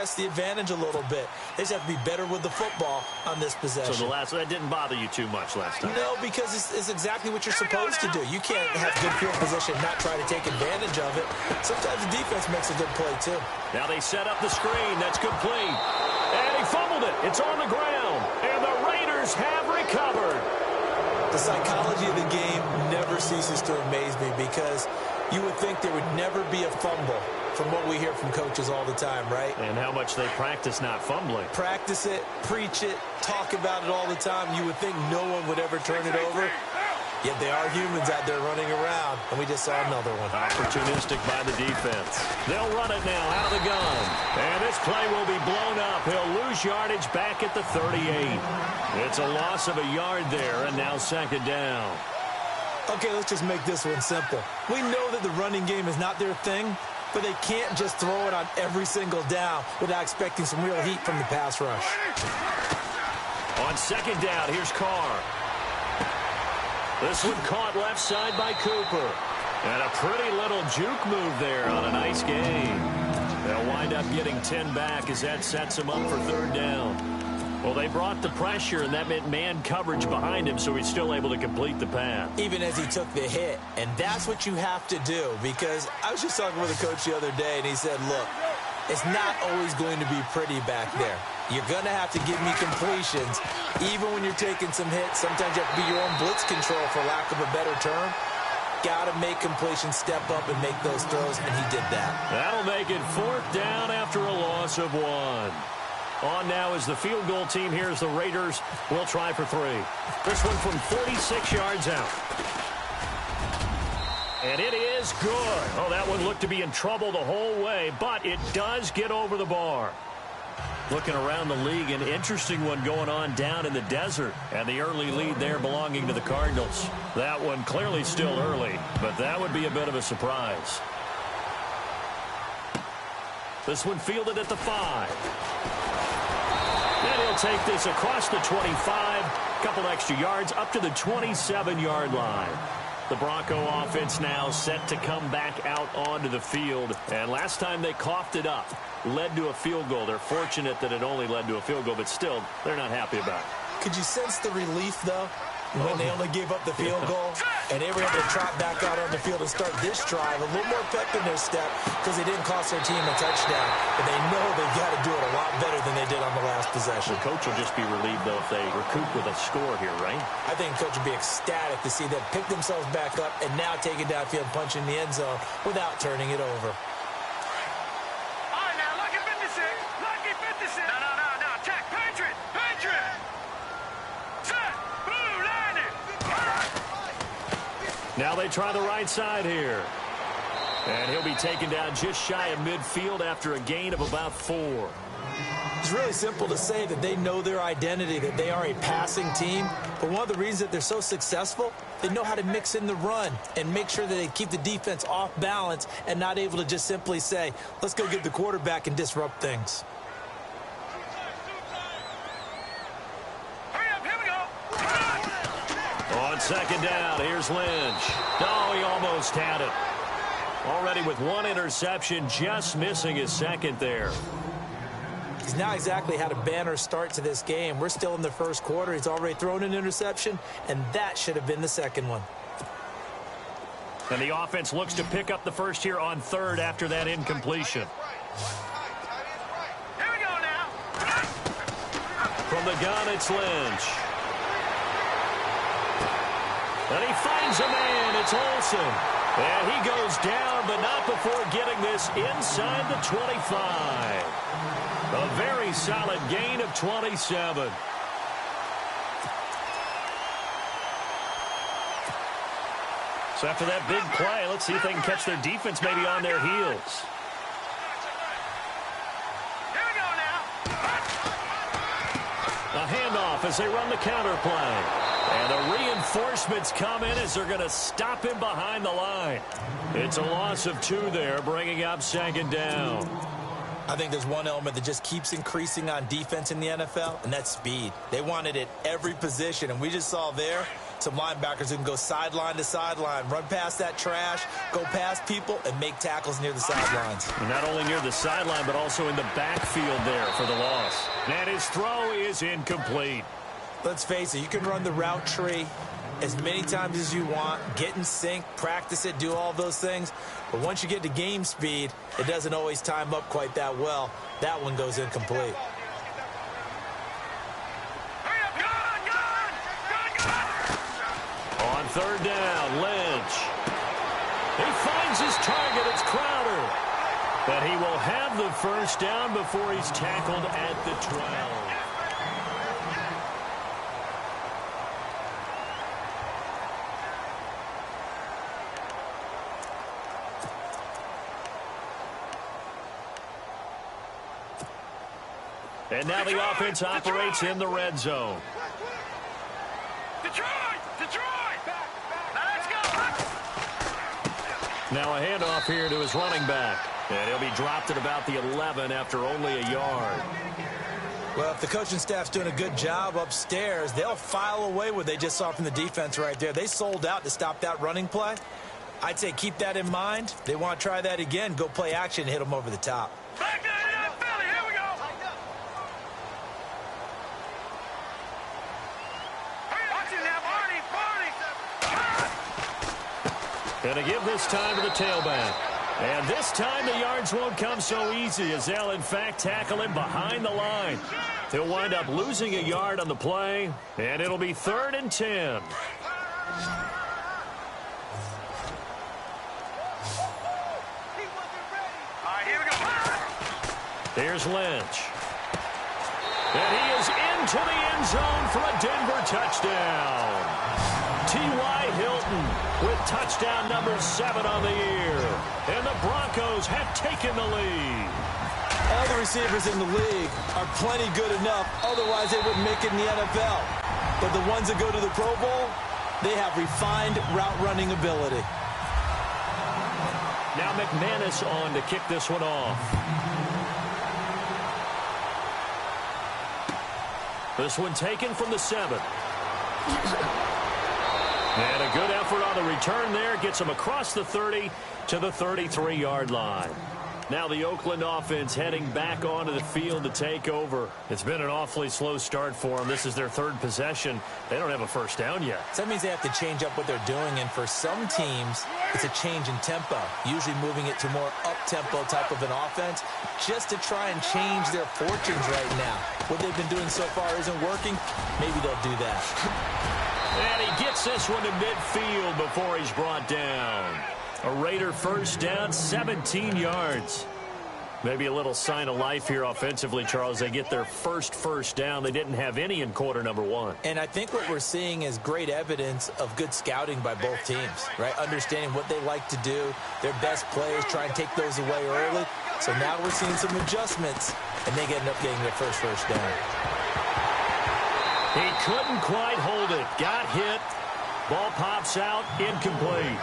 press the advantage a little bit. They just have to be better with the football on this possession. So that didn't bother you too much last time? No, because it's exactly what you're supposed to do. You can't have good field position and not try to take advantage of it. Sometimes the defense makes a good play, too. Now they set up the screen. That's complete. And he fumbled it. It's on the ground. And the Raiders have recovered. The psychology of the game never ceases to amaze me because you would think there would never be a fumble from what we hear from coaches all the time, right? And how much they practice not fumbling. Practice it, preach it, talk about it all the time. You would think no one would ever turn it over. Yet they are humans out there running around, and we just saw another one. Opportunistic by the defense. They'll run it now out of the gun. And this play will be blown up. He'll lose yardage back at the 38. It's a loss of a yard there, and now second down. Okay, let's just make this one simple. We know that the running game is not their thing, but they can't just throw it on every single down without expecting some real heat from the pass rush. On second down, here's Carr. This one caught left side by Cooper. And a pretty little juke move there on a nice game. They'll wind up getting 10 back as that sets them up for third down. Well, they brought the pressure, and that meant man coverage behind him, so he's still able to complete the pass. Even as he took the hit. And that's what you have to do, because I was just talking with a coach the other day, and he said, look, it's not always going to be pretty back there. You're going to have to give me completions. Even when you're taking some hits, sometimes you have to be your own blitz control, for lack of a better term. Got to make completions, step up, and make those throws, and he did that. That'll make it fourth down after a loss of 1. On now is the field goal team. Here's the Raiders. We'll try for 3. This one from 46 yards out. And it is good. Oh, that one looked to be in trouble the whole way, but it does get over the bar. Looking around the league, an interesting one going on down in the desert. And the early lead there belonging to the Cardinals. That one clearly still early, but that would be a bit of a surprise. This one fielded at the 5. And he'll take this across the 25. Couple extra yards up to the 27-yard line. The Bronco offense now set to come back out onto the field. And last time they coughed it up, led to a field goal. They're fortunate that it only led to a field goal, but still, they're not happy about it. Could you sense the relief, though, when they only gave up the field goal? And they were able to trot back out on the field and start this drive. A little more pep in their step because they didn't cost their team a touchdown. But they know they've got to do it a lot better than they did on the last possession. The coach will just be relieved, though, if they recoup with a score here, right? I think the coach will be ecstatic to see them pick themselves back up and now take it downfield and punch in the end zone without turning it over. Now they try the right side here. And he'll be taken down just shy of midfield after a gain of about 4. It's really simple to say that they know their identity, that they are a passing team. But one of the reasons that they're so successful, they know how to mix in the run and make sure that they keep the defense off balance and not able to just simply say, let's go get the quarterback and disrupt things. On second down, here's Lynch. Oh, he almost had it. Already with 1 interception, just missing his second there. He's not exactly had a banner start to this game. We're still in the first quarter. He's already thrown an interception, and that should have been the second one. And the offense looks to pick up the first here on third after that incompletion. Here we go now. From the gun, it's Lynch. And he finds a man. It's Olsen. And he goes down, but not before getting this inside the 25. A very solid gain of 27. So after that big play, let's see if they can catch their defense maybe on their heels. Here we go now. A handoff as they run the counter play. And the reinforcements come in as they're going to stop him behind the line. It's a loss of 2 there, bringing up second down. I think there's one element that just keeps increasing on defense in the NFL, and that's speed. They want it at every position, and we just saw there some linebackers who can go sideline to sideline, run past that trash, go past people, and make tackles near the sidelines. And not only near the sideline, but also in the backfield there for the loss. And his throw is incomplete. Let's face it, you can run the route tree as many times as you want, get in sync, practice it, do all those things. But once you get to game speed, it doesn't always time up quite that well. That one goes incomplete. On third down, Lynch. He finds his target. It's Crowder. But he will have the first down before he's tackled at the 12. And now the offense operates in the red zone. Detroit! Let's go! Now a handoff here to his running back. And he'll be dropped at about the 11 after only a yard. Well, if the coaching staff's doing a good job upstairs, they'll file away what they just saw from the defense right there. They sold out to stop that running play. I'd say keep that in mind. They want to try that again. Go play action and hit them over the top. Back to Philly, here we go! Watch it now, Barney! And to give this time to the tailback. And this time the yards won't come so easy as they'll, in fact, tackle him behind the line. He'll wind up losing a yard on the play, and it'll be 3rd and 10. All right, here we go. Here's Lynch. And he is into the end zone for a Denver touchdown. T.Y. Hilton with touchdown number 7 on the year. And the Broncos have taken the lead. All the receivers in the league are plenty good enough. Otherwise, they wouldn't make it in the NFL. But the ones that go to the Pro Bowl, they have refined route running ability. Now McManus on to kick this one off. This one taken from the 7. And a good effort on the return there. Gets him across the 30 to the 33-yard line. Now the Oakland offense heading back onto the field to take over. It's been an awfully slow start for them. This is their 3rd possession. They don't have a first down yet. So that means they have to change up what they're doing. And for some teams, it's a change in tempo. Usually moving it to more up-tempo type of an offense just to try and change their fortunes right now. What they've been doing so far isn't working. Maybe they'll do that. And he gets this one to midfield before he's brought down. A Raider first down, 17 yards. Maybe a little sign of life here offensively, Charles. They get their first down. They didn't have any in quarter number 1. And I think what we're seeing is great evidence of good scouting by both teams, right? Understanding what they like to do, their best players, try and take those away early. So now we're seeing some adjustments, and they end up getting their first down. He couldn't quite hold it. Got hit. Ball pops out. Incomplete.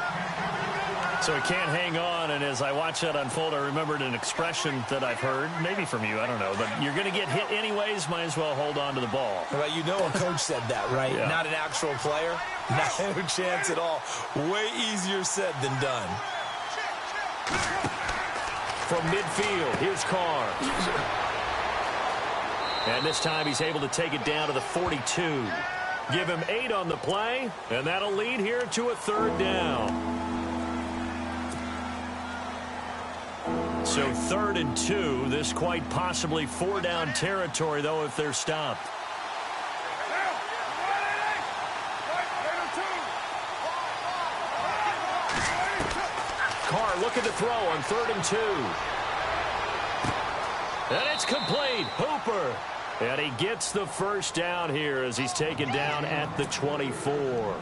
So he can't hang on, and as I watch that unfold, I remembered an expression that I've heard, maybe from you, I don't know, but you're going to get hit anyways, might as well hold on to the ball. Well, you know a coach said that, right? Yeah. Not an actual player. No chance at all. Way easier said than done. From midfield, here's Carr. And this time he's able to take it down to the 42. Give him 8 on the play, and that'll lead here to a 3rd down. So 3rd and 2, this quite possibly 4-down territory, though, if they're stopped. Carr looking to throw on 3rd and 2. And it's complete. Hooper. And he gets the first down here as he's taken down at the 24.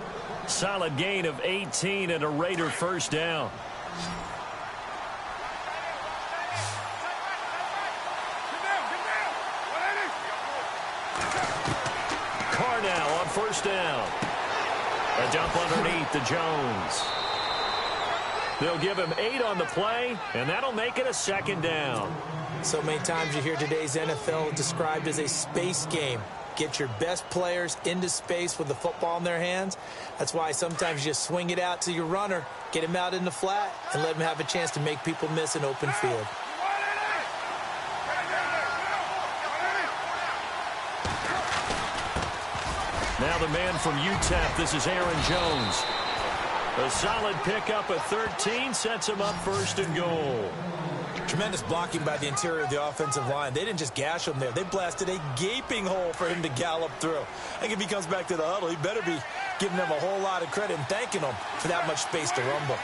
Solid gain of 18 and a Raider first down. Carr now on first down. A dump underneath to Jones. They'll give him 8 on the play, and that'll make it a 2nd down. So many times you hear today's NFL described as a space game. get your best players into space with the football in their hands. That's why sometimes you just swing it out to your runner, get him out in the flat, and let him have a chance to make people miss an open field. Now the man from UTEP, this is Aaron Jones. A solid pickup at 13 sets him up first and goal. Tremendous blocking by the interior of the offensive line. They didn't just gash him there. They blasted a gaping hole for him to gallop through. I think if he comes back to the huddle, he better be giving them a whole lot of credit and thanking them for that much space to rumble.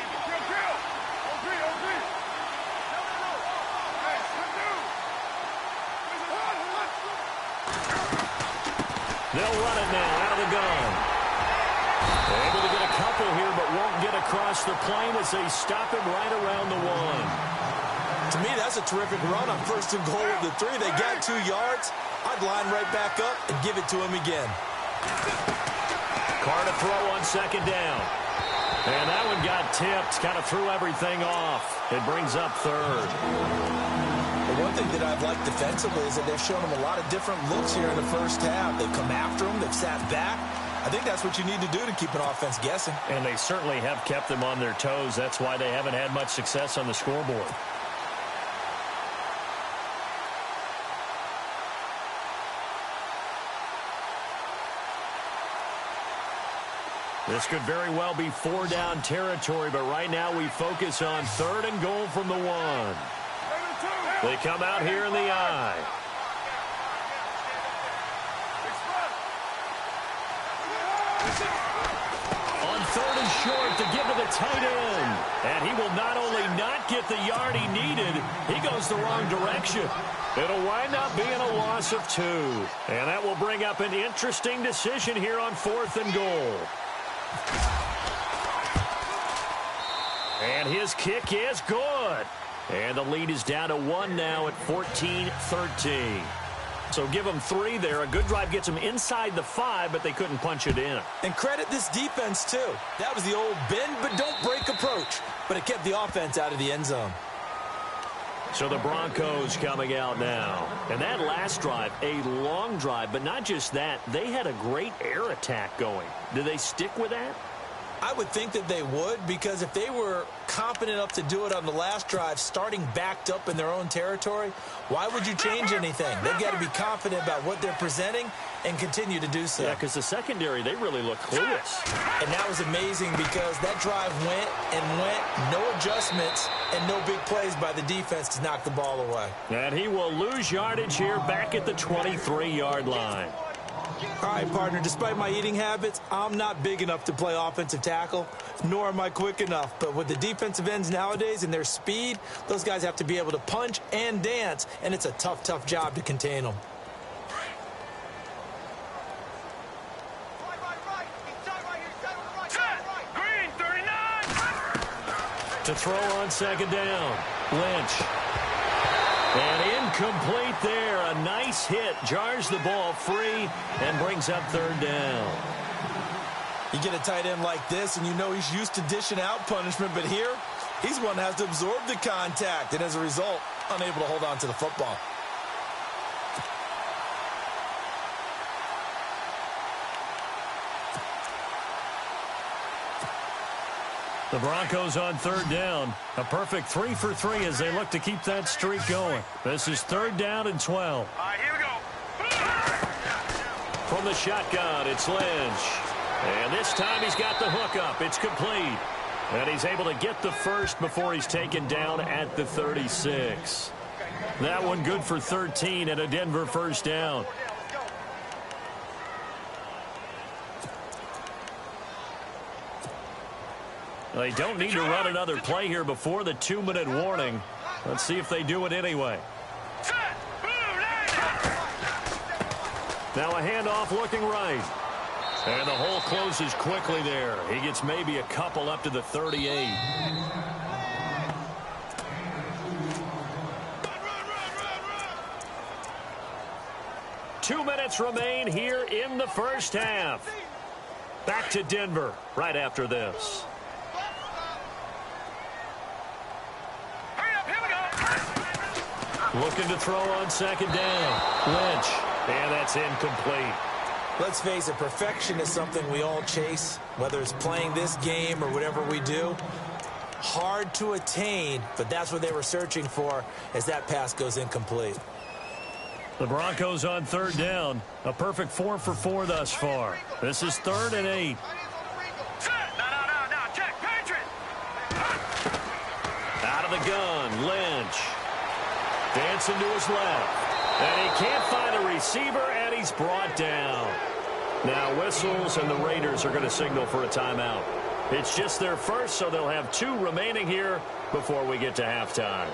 They'll run it now out of the gun. Able to get a couple here, but won't get across the plane as they stop him right around the 1. To me, that's a terrific run on first and goal with the 3. They got 2 yards. I'd line right back up and give it to him again. Carr to throw on second down. And that one got tipped. Kind of threw everything off. It brings up third. The one thing that I've liked defensively is that they've shown them a lot of different looks here in the first half. They've come after them. They've sat back. I think that's what you need to do to keep an offense guessing. And they certainly have kept them on their toes. That's why they haven't had much success on the scoreboard. This could very well be 4-down territory, but right now we focus on third and goal from the 1. They come out here in the I. On third and short to give to the tight end. And he will not only not get the yard he needed, he goes the wrong direction. It'll wind up being a loss of 2. And that will bring up an interesting decision here on 4th and goal. And his kick is good. And the lead is down to 1 now at 14-13. So give them 3 there. A good drive gets them inside the 5, but they couldn't punch it in. And credit this defense, too. That was the old bend but don't break approach. But it kept the offense out of the end zone. So the Broncos coming out now. And that last drive, a long drive, but not just that. They had a great air attack going. Do they stick with that? I would think that they would, because if they were competent enough to do it on the last drive, starting backed up in their own territory, why would you change anything? They've got to be confident about what they're presenting and continue to do so. Yeah, because the secondary, they really look clueless. And that was amazing because that drive went and went, no adjustments and no big plays by the defense to knock the ball away. And he will lose yardage here back at the 23-yard line. All right, partner, despite my eating habits, I'm not big enough to play offensive tackle, nor am I quick enough. But with the defensive ends nowadays and their speed, those guys have to be able to punch and dance, and it's a tough, tough job to contain them. Green, 39. To throw on second down, Lynch. And incomplete there. A nice hit. Jars the ball free and brings up third down. You get a tight end like this, and you know he's used to dishing out punishment, but here, he's one that has to absorb the contact, and as a result, unable to hold on to the football. The Broncos on third down. A perfect 3 for 3 as they look to keep that streak going. This is third down and 12. All right, here we go. From the shotgun, it's Lynch. And this time he's got the hook up. It's complete. And he's able to get the first before he's taken down at the 36. That one good for 13 and a Denver first down. They don't need to run another play here before the 2-minute warning. Let's see if they do it anyway. Now a handoff looking right. And the hole closes quickly there. He gets maybe a couple up to the 38. Two minutes remain here in the first half. Back to Denver right after this. Looking to throw on second down. Lynch. And that's incomplete. Let's face it, perfection is something we all chase, whether it's playing this game or whatever we do. Hard to attain, but that's what they were searching for as that pass goes incomplete. The Broncos on third down. A perfect 4 for 4 thus far. This is 3rd and 8. No, check, Patriot. Out of the gun, Lynch. Dancing to his left. And he can't find a receiver, and he's brought down. Now whistles, and the Raiders are going to signal for a timeout. It's just their first, so they'll have 2 remaining here before we get to halftime.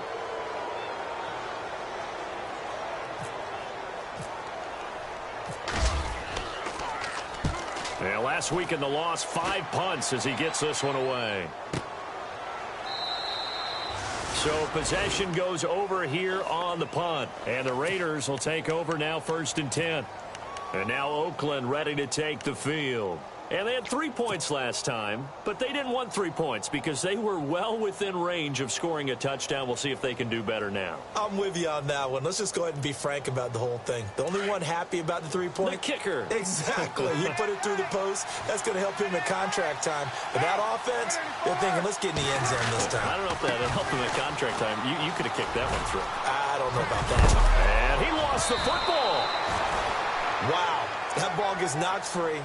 Yeah, last week in the loss, 5 punts as he gets this one away. So possession goes over here on the punt. And the Raiders will take over now 1st and 10. And now Oakland ready to take the field. And they had 3 points last time, but they didn't want 3 points because they were well within range of scoring a touchdown. We'll see if they can do better now. I'm with you on that one. Let's just go ahead and be frank about the whole thing. The only one happy about the 3-point? The kicker. Exactly. You put it through the post. That's going to help him in contract time. But that offense, they're thinking, let's get in the end zone this time. I don't know if that helped him in contract time. You could have kicked that one through. I don't know about that. And he lost the football. Wow. That ball gets knocked free.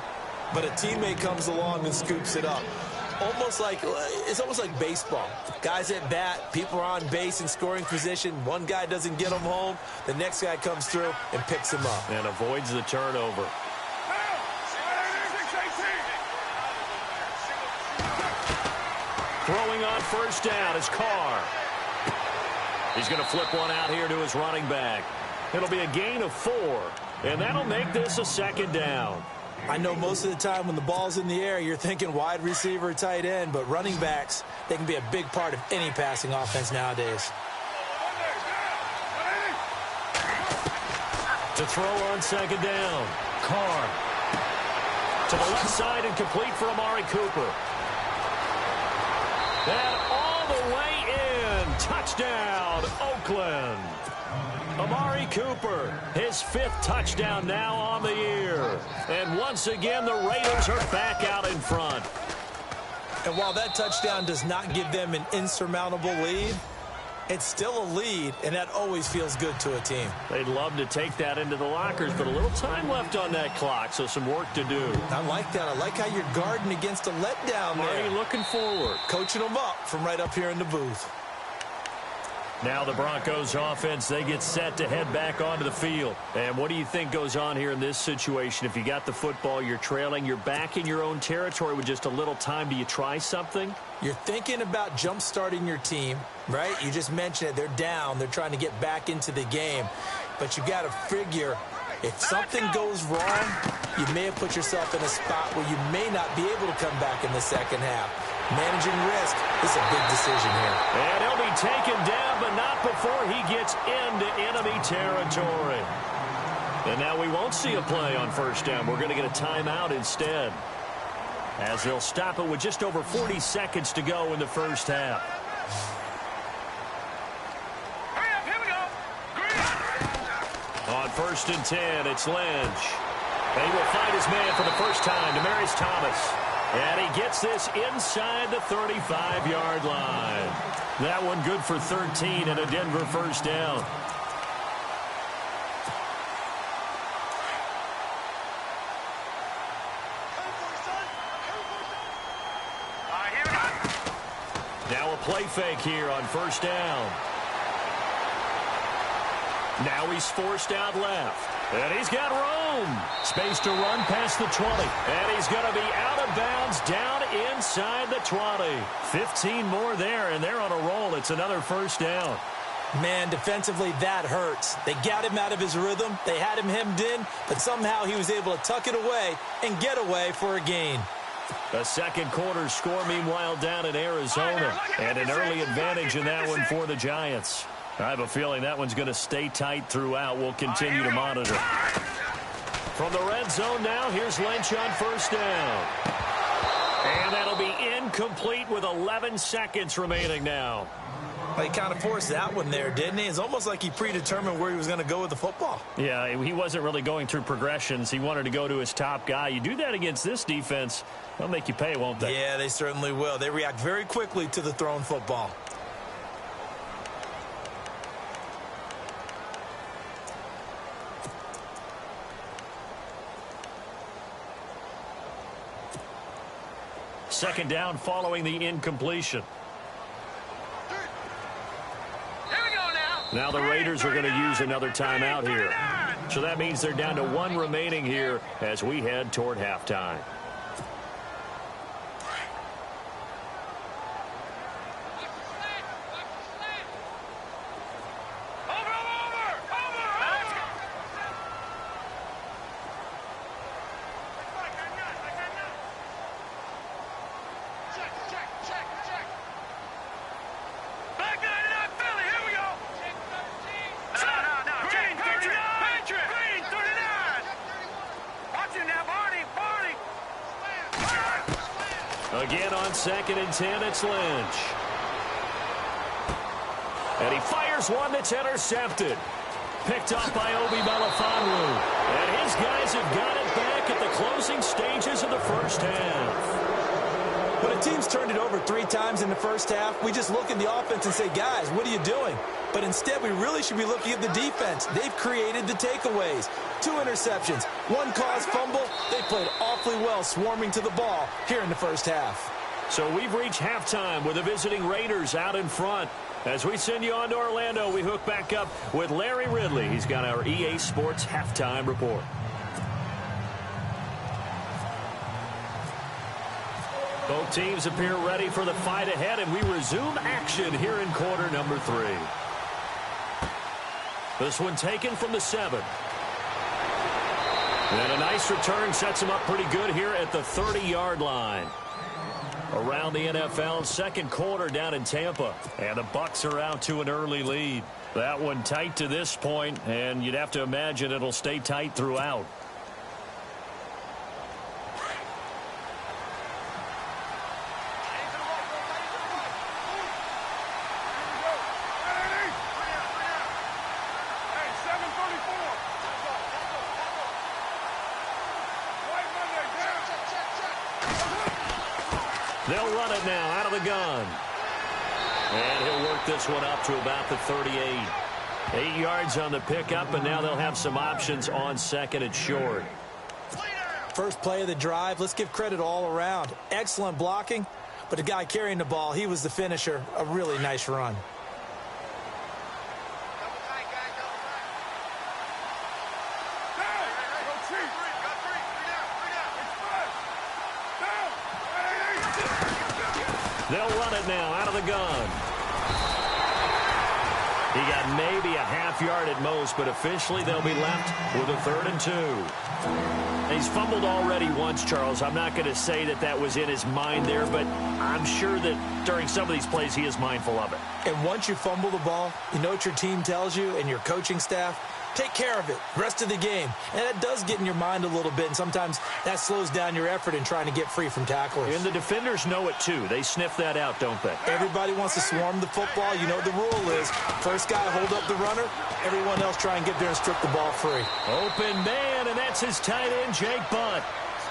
But a teammate comes along and scoops it up. It's almost like baseball. Guys at bat, people are on base in scoring position. One guy doesn't get him home. The next guy comes through and picks him up. And avoids the turnover. Throwing on 1st down is Carr. He's going to flip one out here to his running back. It'll be a gain of 4. And that'll make this a 2nd down. I know most of the time when the ball's in the air, you're thinking wide receiver, tight end, but running backs, they can be a big part of any passing offense nowadays. To throw on 2nd down, Carr. To the left side and complete for Amari Cooper. And all the way in. Touchdown, Oakland. Amari Cooper, his 5th touchdown now on the year. And once again, the Raiders are back out in front. And while that touchdown does not give them an insurmountable lead, it's still a lead, and that always feels good to a team. They'd love to take that into the lockers, but a little time left on that clock, so some work to do. I like that. I like how you're guarding against a letdown there. Are you looking forward? Coaching them up from right up here in the booth. Now the Broncos offense, they get set to head back onto the field. And what do you think goes on here in this situation? If you got the football, you're trailing, you're back in your own territory with just a little time. Do you try something? You're thinking about jump-starting your team, right? You just mentioned it. They're down. They're trying to get back into the game. But you got to figure if something goes wrong, you may have put yourself in a spot where you may not be able to come back in the second half. Managing risk is a big decision here. And he'll be taken down, but not before he gets into enemy territory. And now we won't see a play on 1st down. We're going to get a timeout instead, as they'll stop it with just over 40 seconds to go in the 1st half. Hurry up, here we go. Green. On 1st and 10, it's Lynch. And he will find his man for the first time, Demaryius Thomas. And he gets this inside the 35-yard line. That one good for 13 and a Denver 1st down. Here we go. Now a play fake here on 1st down. Now he's forced out left. And he's got room. Space to run past the 20. And he's going to be out of bounds down inside the 20. 15 more there, and they're on a roll. It's another 1st down. Man, defensively, that hurts. They got him out of his rhythm. They had him hemmed in, but somehow he was able to tuck it away and get away for a gain. A 2nd quarter score, meanwhile, down in Arizona. And an early advantage in that one for the Giants. I have a feeling that one's going to stay tight throughout. We'll continue to monitor. From the red zone now, here's Lynch on 1st down. And that'll be incomplete with 11 seconds remaining now. He kind of forced that one there, didn't he? It's almost like he predetermined where he was going to go with the football. Yeah, he wasn't really going through progressions. He wanted to go to his top guy. You do that against this defense, they'll make you pay, won't they? Yeah, they certainly will. They react very quickly to the thrown football. Second down following the incompletion. Now the Raiders are going to use another timeout here. So that means they're down to one remaining here as we head toward halftime. Again on 2nd and 10, it's Lynch. And he fires one that's intercepted. Picked up by Obi Melifonwu. And his guys have got it back at the closing stages of the first half. When a team's turned it over 3 times in the first half, we just look at the offense and say, guys, what are you doing? But instead, we really should be looking at the defense. They've created the takeaways. 2 interceptions, 1 caused fumble. They played awfully well swarming to the ball here in the first half. So we've reached halftime with the visiting Raiders out in front. As we send you on to Orlando, we hook back up with Larry Ridley. He's got our EA Sports halftime report. Both teams appear ready for the fight ahead, and we resume action here in quarter number 3. This one taken from the 7. And a nice return sets him up pretty good here at the 30-yard line. Around the NFL, second quarter down in Tampa. And the Bucs are out to an early lead. That one tight to this point, and you'd have to imagine it'll stay tight throughout. They'll run it now out of the gun. And he'll work this one up to about the 38. 8 yards on the pickup, and now they'll have some options on 2nd and short. First play of the drive, let's give credit all around. Excellent blocking, but the guy carrying the ball, he was the finisher. A really nice run. They'll run it now out of the gun. He got maybe a half yard at most, but officially they'll be left with a 3rd and 2. He's fumbled already once, Charles. I'm not going to say that that was in his mind there, but I'm sure that during some of these plays he is mindful of it. And once you fumble the ball, you know what your team tells you and your coaching staff? Take care of it rest of the game. And that does get in your mind a little bit, and sometimes that slows down your effort in trying to get free from tacklers. And the defenders know it too. They sniff that out, don't they? Everybody wants to swarm the football. You know what the rule is. First guy hold up the runner. Everyone else try and get there and strip the ball free. Open man, and that's his tight end, Jake Butt.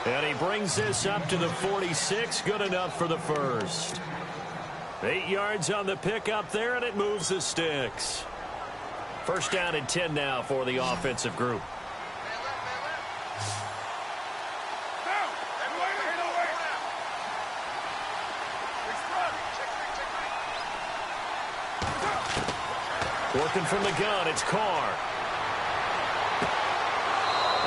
And he brings this up to the 46. Good enough for the first. 8 yards on the pickup there, and it moves the sticks. First down and 10 now for the offensive group. Working from the gun, it's Carr.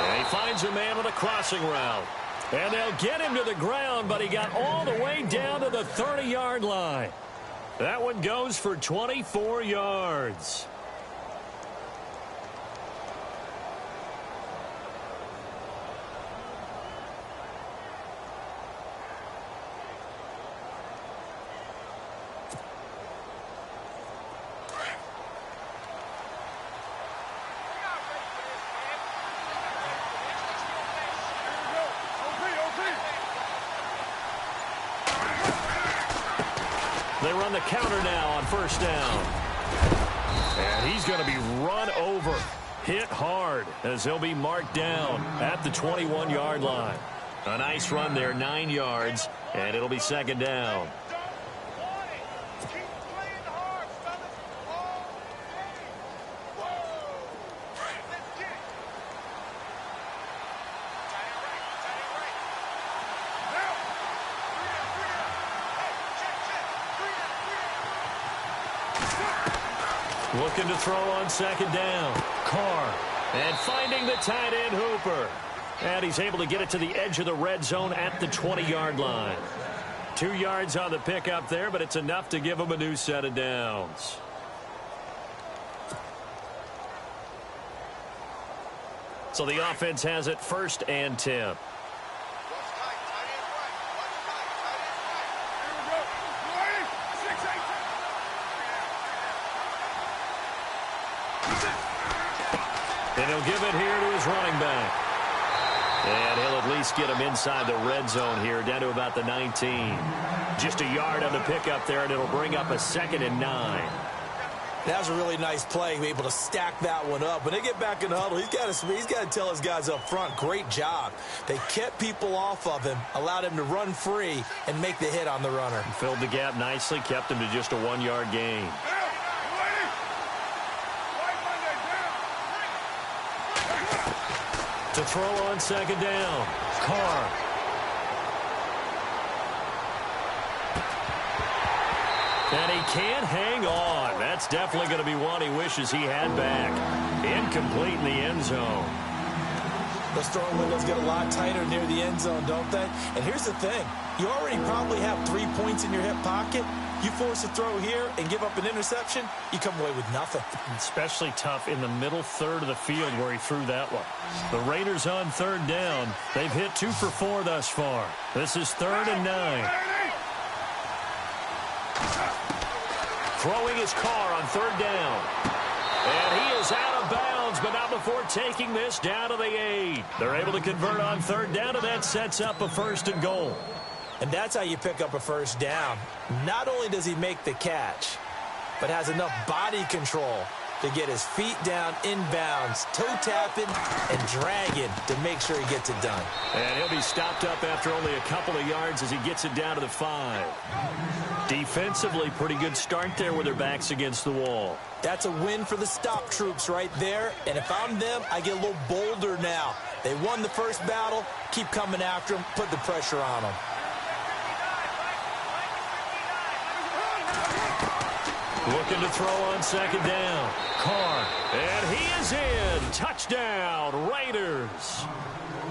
And he finds a man on a crossing route. And they'll get him to the ground, but he got all the way down to the 30-yard line. That one goes for 24 yards. They run the counter now on first down. And he's going to be run over, hit hard, as he'll be marked down at the 21-yard line. A nice run there, 9 yards, and it'll be second down. Looking to throw on second down. Carr. And finding the tight end Hooper. And he's able to get it to the edge of the red zone at the 20-yard line. 2 yards on the pickup there, but it's enough to give him a new set of downs. So the offense has it 1st and 10. And he'll give it here to his running back. And he'll at least get him inside the red zone here, down to about the 19. Just a yard on the pickup there, and it'll bring up a 2nd and 9. That was a really nice play, able to stack that one up. When they get back in the huddle, he's got to tell his guys up front, great job. They kept people off of him, allowed him to run free, and make the hit on the runner. Filled the gap nicely, kept him to just a 1-yard gain. To throw on second down, Carr. And he can't hang on. That's definitely going to be one he wishes he had back. Incomplete in the end zone. Those throwing windows get a lot tighter near the end zone, don't they? And here's the thing. You already probably have 3 points in your hip pocket. You force a throw here and give up an interception, you come away with nothing. Especially tough in the middle third of the field where he threw that one. The Raiders on 3rd down. They've hit 2 for 4 thus far. This is 3rd and 9. Throwing his Carr on 3rd down. And he is out of bounds, but not before taking this down to the 8. They're able to convert on 3rd down, and that sets up a 1st and goal. And that's how you pick up a 1st down. Not only does he make the catch, but has enough body control to get his feet down inbounds, toe tapping and dragging to make sure he gets it done. And he'll be stopped up after only a couple of yards as he gets it down to the 5. Defensively, pretty good start there with their backs against the wall. That's a win for the stop troops right there. And if I'm them, I get a little bolder now. They won the first battle. Keep coming after them. Put the pressure on them. Looking to throw on second down. Carr. And he is in. Touchdown, Raiders.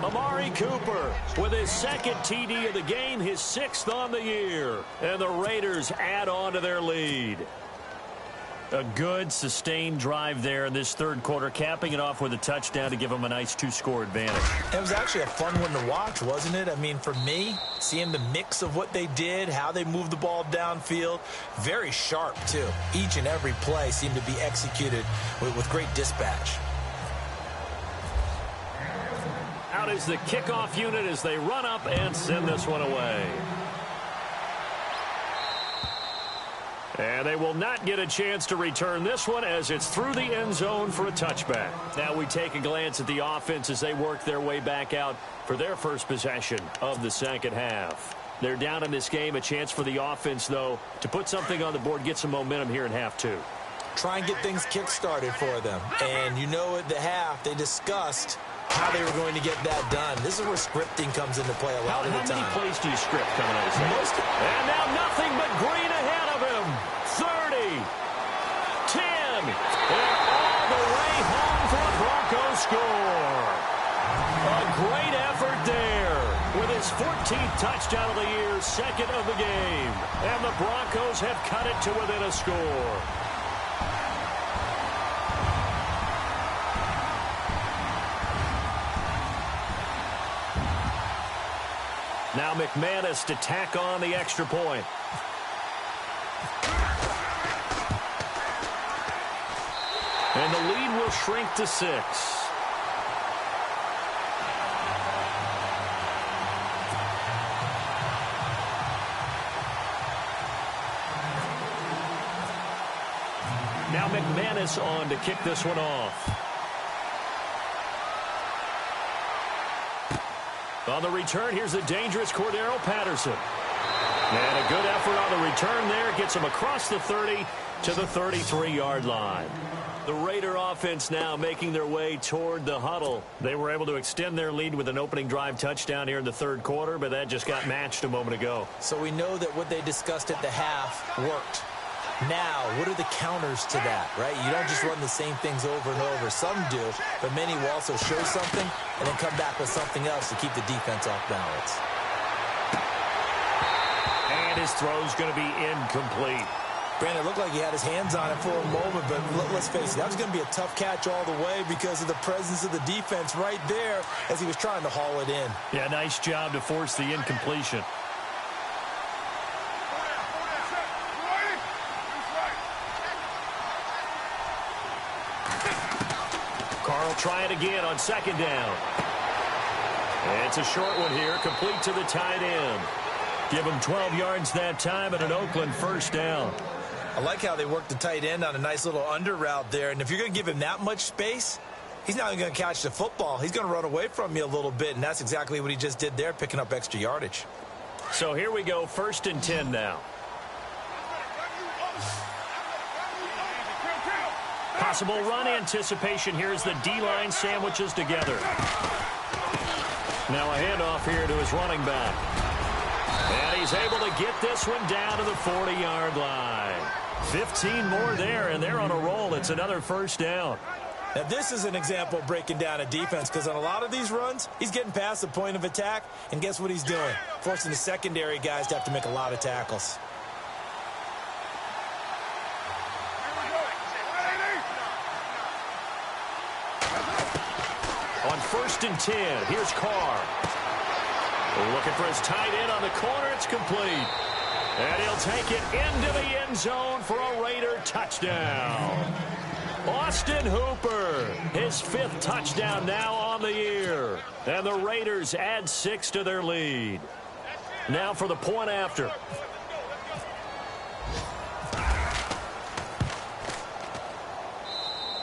Amari Cooper with his 2nd TD of the game, his 6th on the year. And the Raiders add on to their lead. A good, sustained drive there in this 3rd quarter, capping it off with a touchdown to give them a nice 2-score advantage. It was actually a fun one to watch, wasn't it? I mean, for me, seeing the mix of what they did, how they moved the ball downfield, very sharp, too. Each and every play seemed to be executed with great dispatch. Out is the kickoff unit as they run up and send this one away. And they will not get a chance to return this one as it's through the end zone for a touchback. Now we take a glance at the offense as they work their way back out for their first possession of the 2nd half. They're down in this game. A chance for the offense, though, to put something on the board, get some momentum here in half 2. Try and get things kick-started for them. And you know at the half they discussed how they were going to get that done. This is where scripting comes into play a lot of the time. How many plays do you script coming out of this? And now nothing but green ahead of him. 30, 10, and all the way home for a Broncos score. A great effort there with his 14th touchdown of the year, 2nd of the game. And the Broncos have cut it to within a score. Now McManus to tack on the extra point. And the lead will shrink to 6. McManus on to kick this one off. On the return, here's the dangerous Cordero Patterson. And a good effort on the return there. Gets him across the 30 to the 33-yard line. The Raider offense now making their way toward the huddle. They were able to extend their lead with an opening drive touchdown here in the third quarter, but that just got matched a moment ago. So we know that what they discussed at the half worked. Now, what are the counters to that, right? You don't just run the same things over and over. Some do, but many will also show something and then come back with something else to keep the defense off balance. And his throw's going to be incomplete. Brandon, it looked like he had his hands on it for a moment, but let's face it, that was going to be a tough catch all the way because of the presence of the defense right there as he was trying to haul it in. Yeah, nice job to force the incompletion. Carl try it again on second down. And it's a short one here, complete to the tight end. Give him 12 yards that time and an Oakland first down. I like how they worked the tight end on a nice little under route there. And if you're going to give him that much space, he's not even going to catch the football. He's going to run away from you a little bit, and that's exactly what he just did there, picking up extra yardage. So here we go, 1st and 10 now. Possible run anticipation here as the D-line sandwiches together. Now a handoff here to his running back. And he's able to get this one down to the 40-yard line. 15 more there, and they're on a roll. It's another first down. Now, this is an example of breaking down a defense because on a lot of these runs, he's getting past the point of attack, and guess what he's doing? Forcing the secondary guys to have to make a lot of tackles. On 1st and 10, here's Carr. Looking for his tight end on the corner. It's complete. And he'll take it into the end zone for a Raider touchdown. Austin Hooper, his 5th touchdown now on the year. And the Raiders add 6 to their lead. Now for the point after.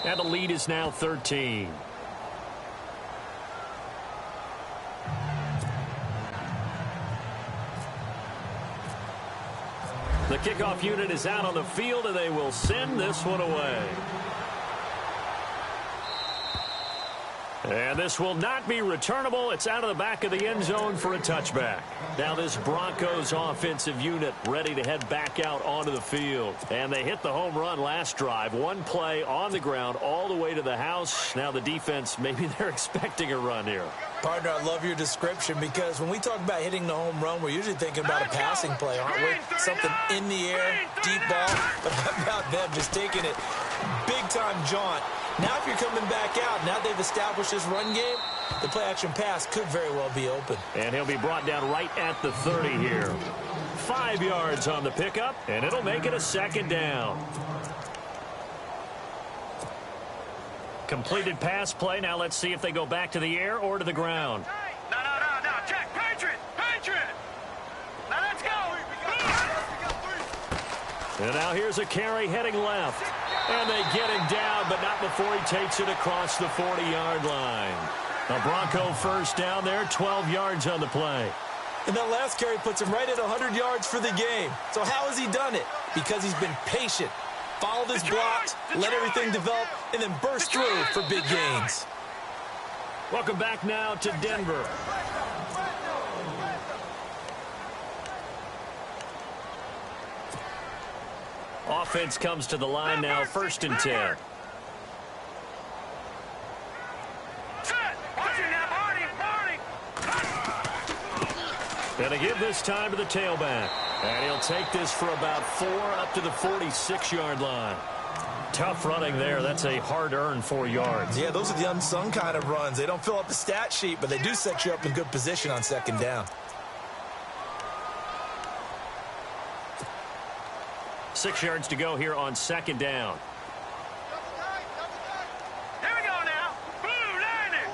And the lead is now 13. The kickoff unit is out on the field, and they will send this one away. And this will not be returnable. It's out of the back of the end zone for a touchback. Now this Broncos offensive unit ready to head back out onto the field. And they hit the home run last drive. One play on the ground all the way to the house. Now the defense, maybe they're expecting a run here. Partner, I love your description because when we talk about hitting the home run, we're usually thinking about a passing play, aren't we? Something in the air, deep ball. But how about them just taking it big-time jaunt? Now if you're coming back out, now they've established this run game, the play-action pass could very well be open. And he'll be brought down right at the 30 here. 5 yards on the pickup, and it'll make it a 2nd down. Completed pass play. Now let's see if they go back to the air or to the ground. No. Check. Patriot. Now let's go. And now here's a carry heading left. And they get him down, but not before he takes it across the 40-yard line. A Bronco first down there, 12 yards on the play. And that last carry puts him right at 100 yards for the game. So how has he done it? Because he's been patient, followed his blocks, let everything develop, and then burst through for big gains. Welcome back now to Denver. Offense comes to the line now, 1st and 10. And they give this time to the tailback. And he'll take this for about 4 up to the 46-yard line. Tough running there. That's a hard-earned 4 yards. Yeah, those are the unsung kind of runs. They don't fill up the stat sheet, but they do set you up in good position on 2nd down. 6 yards to go here on 2nd down. Here we go now. Blue landing.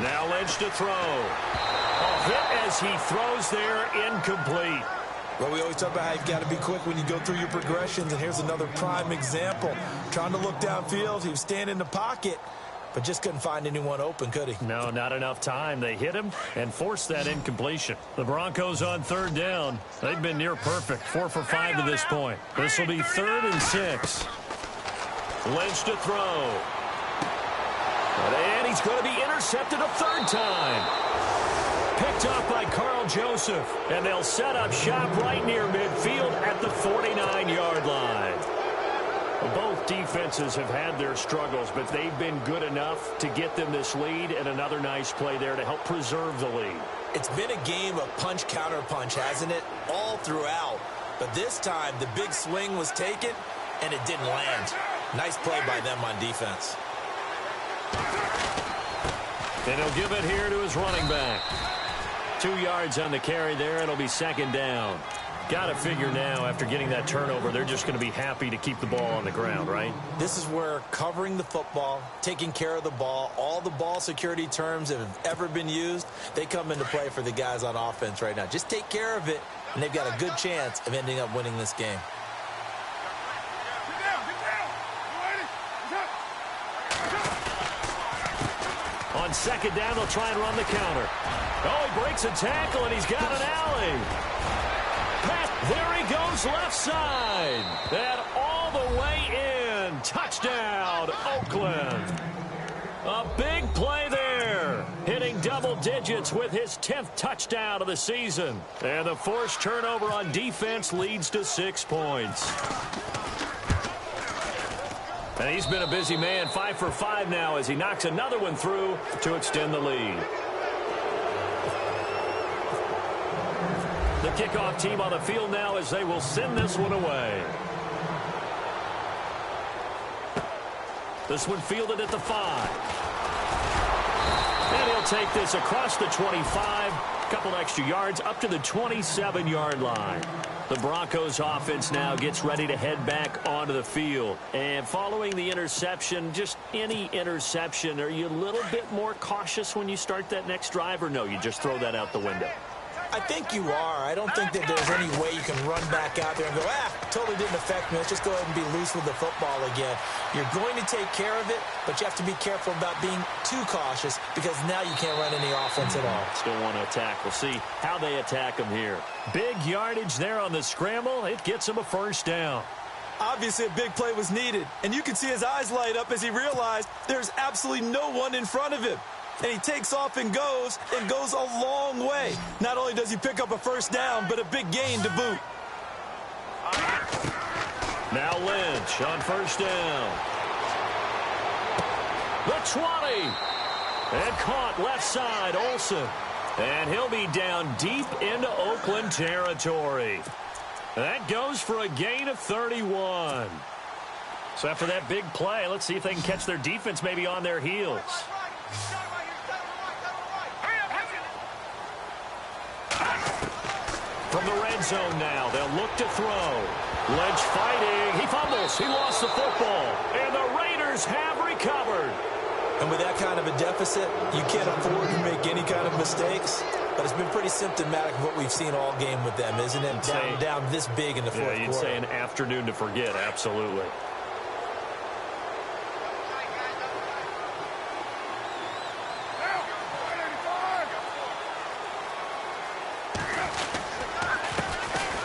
Now Lynch to throw. A hit as he throws there, incomplete. Well, we always talk about how you've got to be quick when you go through your progressions, and here's another prime example. Trying to look downfield, he was standing in the pocket, but just couldn't find anyone open, could he? No, not enough time. They hit him and forced that incompletion. The Broncos on third down. They've been near perfect, 4 for 5 to this point. This will be 3rd and 6. Lynch to throw. And he's going to be intercepted a 3rd time. Picked off by Carl Joseph. And they'll set up shop right near midfield at the 49-yard line. Both defenses have had their struggles, but they've been good enough to get them this lead, and another nice play there to help preserve the lead. It's been a game of punch-counter-punch, hasn't it? All throughout. But this time, the big swing was taken, and it didn't land. Nice play by them on defense. And he'll give it here to his running back. 2 yards on the carry there. It'll be 2nd down. Got to figure now, after getting that turnover, they're just going to be happy to keep the ball on the ground, right? This is where covering the football, taking care of the ball, all the ball security terms that have ever been used, they come into play for the guys on offense right now. Just take care of it, and they've got a good chance of ending up winning this game. On 2nd down, they'll try and run the counter. Oh, he breaks a tackle, and he's got an alley. There he goes left side. And all the way in. Touchdown, Oakland. A big play there. Hitting double digits with his 10th touchdown of the season. And the forced turnover on defense leads to 6 points. And he's been a busy man, 5 for 5 now as he knocks another one through to extend the lead. The kickoff team on the field now as they will send this one away. This one fielded at the 5. And he'll take this across the 25. Couple extra yards up to the 27-yard line. The Broncos offense now gets ready to head back onto the field. And following the interception, just any interception, are you a little bit more cautious when you start that next drive, or no, you just throw that out the window? I think you are. I don't think that there's any way you can run back out there and go, totally didn't affect me. Let's just go ahead and be loose with the football again. You're going to take care of it, but you have to be careful about being too cautious because now you can't run any offense at all. Still want to attack. We'll see how they attack them here. Big yardage there on the scramble. It gets them a 1st down. Obviously, a big play was needed, and you can see his eyes light up as he realized there's absolutely no one in front of him. And he takes off and goes a long way. Not only does he pick up a 1st down, but a big gain to boot. Now Lynch on 1st down. The 20. And caught left side, Olsen. And he'll be down deep into Oakland territory. That goes for a gain of 31. So after that big play, let's see if they can catch their defense maybe on their heels. From the red zone now, they'll look to throw. Lynch fighting. He fumbles. He lost the football. And the Raiders have recovered. And with that kind of a deficit, you can't afford to make any kind of mistakes. But it's been pretty symptomatic of what we've seen all game with them, isn't it? Down this big in the fourth quarter. You'd say an afternoon to forget, absolutely.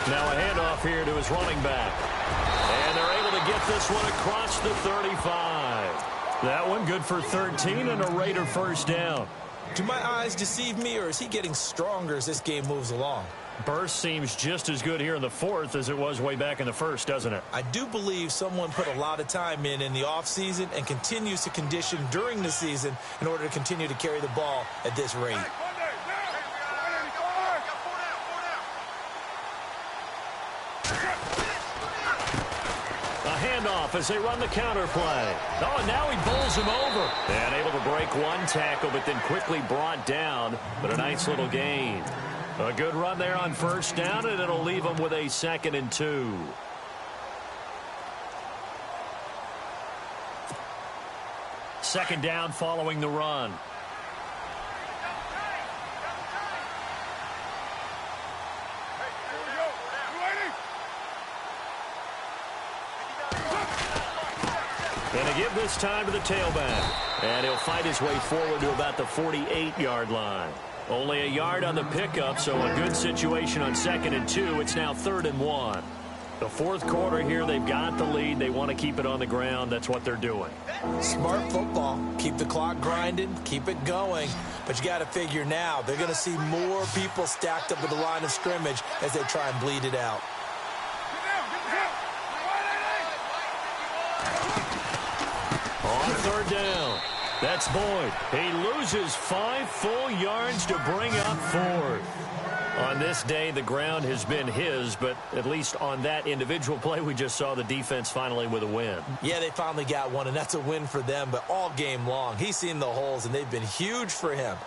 Now a handoff here to his running back. And they're able to get this one across the 35. That one good for 13 and a Raider 1st down. Do my eyes deceive me, or is he getting stronger as this game moves along? Burst seems just as good here in the 4th as it was way back in the 1st, doesn't it? I do believe someone put a lot of time in the offseason and continues to condition during the season in order to continue to carry the ball at this rate. Handoff as they run the counter play. Oh, and now he bowls him over. And able to break one tackle, but then quickly brought down. But a nice little gain. A good run there on 1st down, and it'll leave him with a 2nd and 2. Second down following the run. And to give this time to the tailback. And he'll fight his way forward to about the 48-yard line. Only a yard on the pickup, so a good situation on 2nd and 2. It's now 3rd and 1. The fourth quarter here, they've got the lead. They want to keep it on the ground. That's what they're doing. Smart football. Keep the clock grinding. Keep it going. But you got to figure now, they're going to see more people stacked up at the line of scrimmage as they try and bleed it out. On 3rd down, that's Boyd. He loses 5 full yards to bring up 4th. On this day, the ground has been his, but at least on that individual play, we just saw the defense finally with a win. Yeah, they finally got one, and that's a win for them, but all game long, he's seen the holes, and they've been huge for him.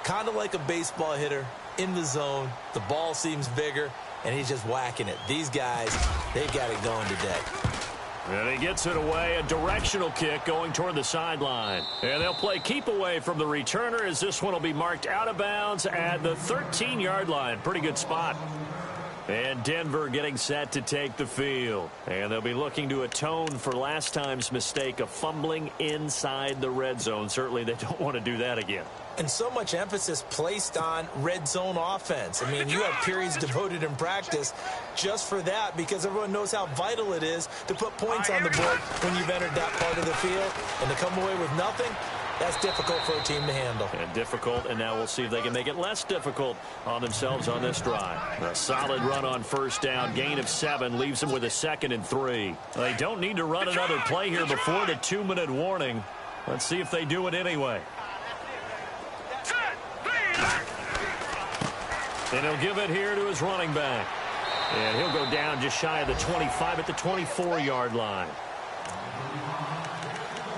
Kind of like a baseball hitter in the zone. The ball seems bigger, and he's just whacking it. These guys, they've got it going today. And he gets it away, a directional kick going toward the sideline. And they'll play keep away from the returner as this one will be marked out of bounds at the 13-yard line. Pretty good spot. And Denver getting set to take the field. And they'll be looking to atone for last time's mistake of fumbling inside the red zone. Certainly they don't want to do that again. And so much emphasis placed on red zone offense. I mean, you have periods devoted in practice just for that because everyone knows how vital it is to put points on the board when you've entered that part of the field. And to come away with nothing, that's difficult for a team to handle. And difficult, and now we'll see if they can make it less difficult on themselves on this drive. A solid run on 1st down, gain of 7, leaves them with a 2nd and 3. They don't need to run another play here before the 2-minute warning. Let's see if they do it anyway. And he'll give it here to his running back. And he'll go down just shy of the 25 at the 24-yard line.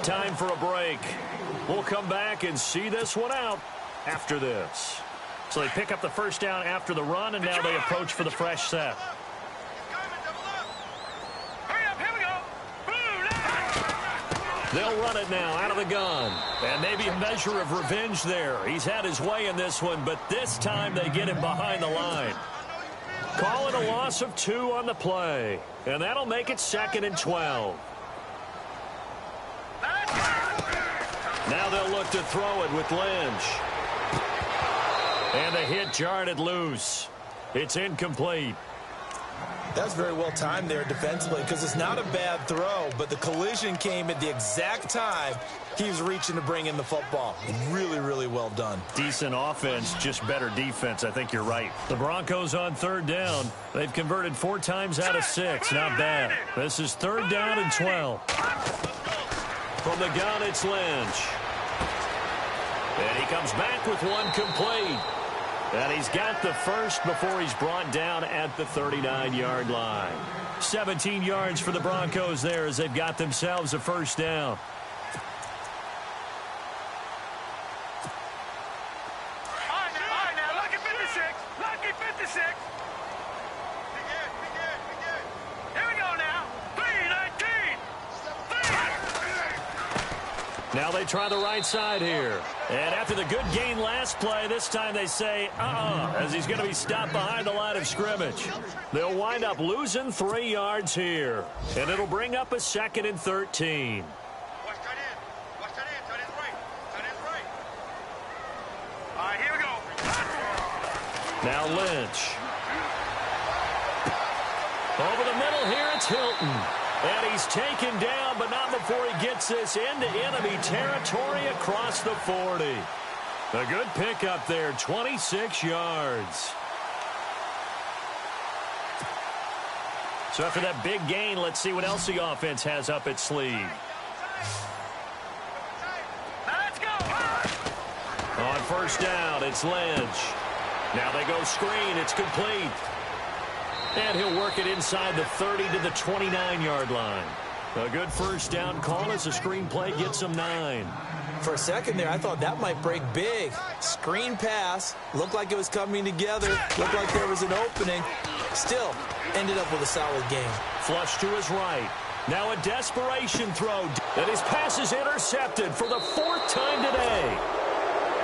Time for a break. We'll come back and see this one out after this. So they pick up the 1st down after the run, and now they approach for the fresh set. They'll run it now out of the gun. And maybe a measure of revenge there. He's had his way in this one, but this time they get him behind the line. Call it a loss of 2 on the play. And that'll make it 2nd and 12. Now they'll look to throw it with Lynch. And the hit jarred it loose. It's incomplete. That's very well timed there defensively because it's not a bad throw, but the collision came at the exact time he was reaching to bring in the football. Really, really well done. Decent offense, just better defense. I think you're right. The Broncos on 3rd down. They've converted 4 times out of 6. Not bad. This is 3rd down and 12. From the gun, it's Lynch. And he comes back with one complete. And he's got the first before he's brought down at the 39-yard line. 17 yards for the Broncos there as they've got themselves a 1st down. All right, now, lucky 56. Lucky 56. Here we go now. 3-19. Now they try the right side here. And after the good gain last play, this time they say, as he's going to be stopped behind the line of scrimmage. They'll wind up losing 3 yards here. And it'll bring up a 2nd and 13. All right, here we go. Now Lynch. Over the middle here, it's Hilton. And he's taken down, but not before he gets this into enemy territory across the 40. A good pickup there, 26 yards. So after that big gain, let's see what else the offense has up its sleeve. Let's go. On 1st down, it's Lynch. Now they go screen, it's complete. And he'll work it inside the 30 to the 29-yard line. A good 1st down call as the screen play gets him 9. For a second there, I thought that might break big. Screen pass. Looked like it was coming together. Looked like there was an opening. Still, ended up with a solid game. Flush to his right. Now a desperation throw. And his pass is intercepted for the 4th time today.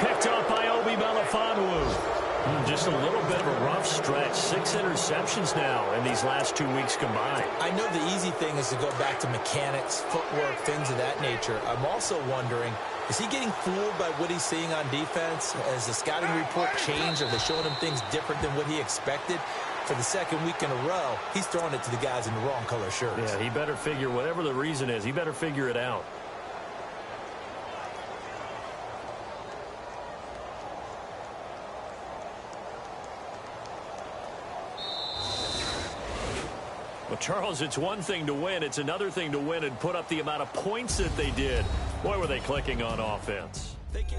Picked off by Obi Melifonwu. Just a little bit of a rough stretch. 6 interceptions now in these last 2 weeks combined. I know the easy thing is to go back to mechanics, footwork, things of that nature. I'm also wondering, is he getting fooled by what he's seeing on defense? Has the scouting report changed? Are they showing him things different than what he expected? For the second week in a row, he's throwing it to the guys in the wrong color shirts. Yeah, he better figure, whatever the reason is, he better figure it out. Well, Charles, it's one thing to win. It's another thing to win and put up the amount of points that they did. Boy, were they clicking on offense. Thank you.